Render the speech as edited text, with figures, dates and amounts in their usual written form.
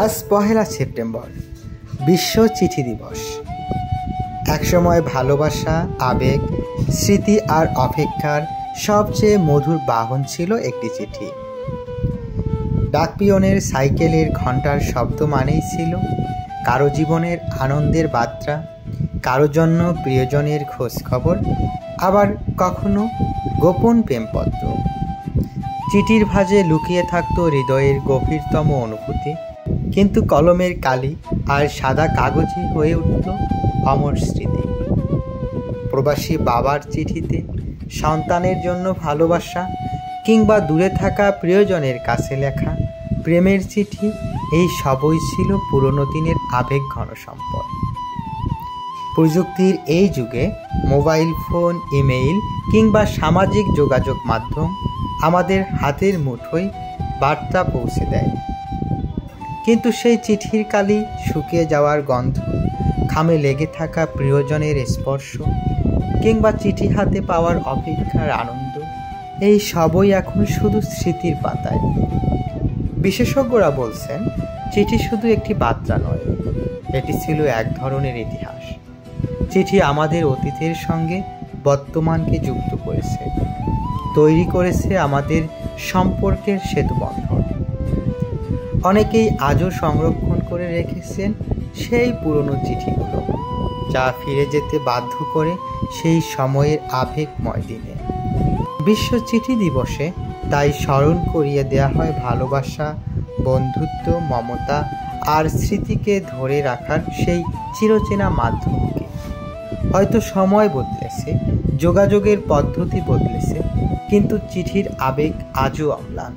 আজ ১লা সেপ্টেম্বর, বিশ্ব চিঠি দিবস। একসময় ভালোবাসা, আবেগ, স্মৃতি আর অপেক্ষার সবচেয়ে মধুর বাহন ছিল একটি চিঠি। ডাকপিয়নের সাইকেলের ঘণ্টার শব্দ মানেই ছিল কারো জীবনের আনন্দের বার্তা, কারো জন্য প্রিয়জনের খোঁজ খবর, আবার কখনো গোপন প্রেমপত্র। চিঠির ভাঁজে লুকিয়ে থাকতো হৃদয়ের গভীরতম অনুভূতি, কিন্তু কলমের কালি আর সাদা কাগজে হয়ে উঠত অমর স্মৃতি। প্রবাসী বাবার চিঠিতে সন্তানের জন্য ভালোবাসা, কিংবা দূরে থাকা প্রিয়জনের কাছে লেখা প্রেমের চিঠি, এই সবই ছিল পুরনো দিনের আবেগ ঘন সম্পদ। প্রযুক্তির এই যুগে মোবাইল ফোন, ইমেইল কিংবা সামাজিক যোগাযোগ মাধ্যম আমাদের হাতের মুঠোয় বার্তা পৌঁছে দেয়, কিন্তু সেই চিঠির কালি, শুকিয়ে যাওয়ার গন্ধ, খামে লেগে থাকা প্রিয়জনের স্পর্শ কিংবা চিঠি হাতে পাওয়ার অপেক্ষার আনন্দ, এই সবই এখন শুধু স্মৃতির পাতায়। বিশেষজ্ঞরা বলছেন, চিঠি শুধু একটি বার্তা নয়, এটি ছিল এক ধরনের ইতিহাস। চিঠি আমাদের অতীতের সঙ্গে বর্তমানকে যুক্ত করেছে, তৈরি করেছে আমাদের সম্পর্কের সেতুবন্ধন। অনেকেই আজও সংরক্ষণ করে রেখেছেন সেই পুরনো চিঠিগুলো, যা ফিরে যেতে বাধ্য করে সেই সময়ের আবেগময় দিনে। বিশ্ব চিঠি দিবসে তাই স্মরণ করিয়ে দেওয়া হয় ভালোবাসা, বন্ধুত্ব, মমতা আর স্মৃতিকে ধরে রাখার সেই চিরচেনা মাধ্যমকে। হয়তো সময় বদলেছে, যোগাযোগের পদ্ধতি বদলেছে, কিন্তু চিঠির আবেগ আজও অম্লান।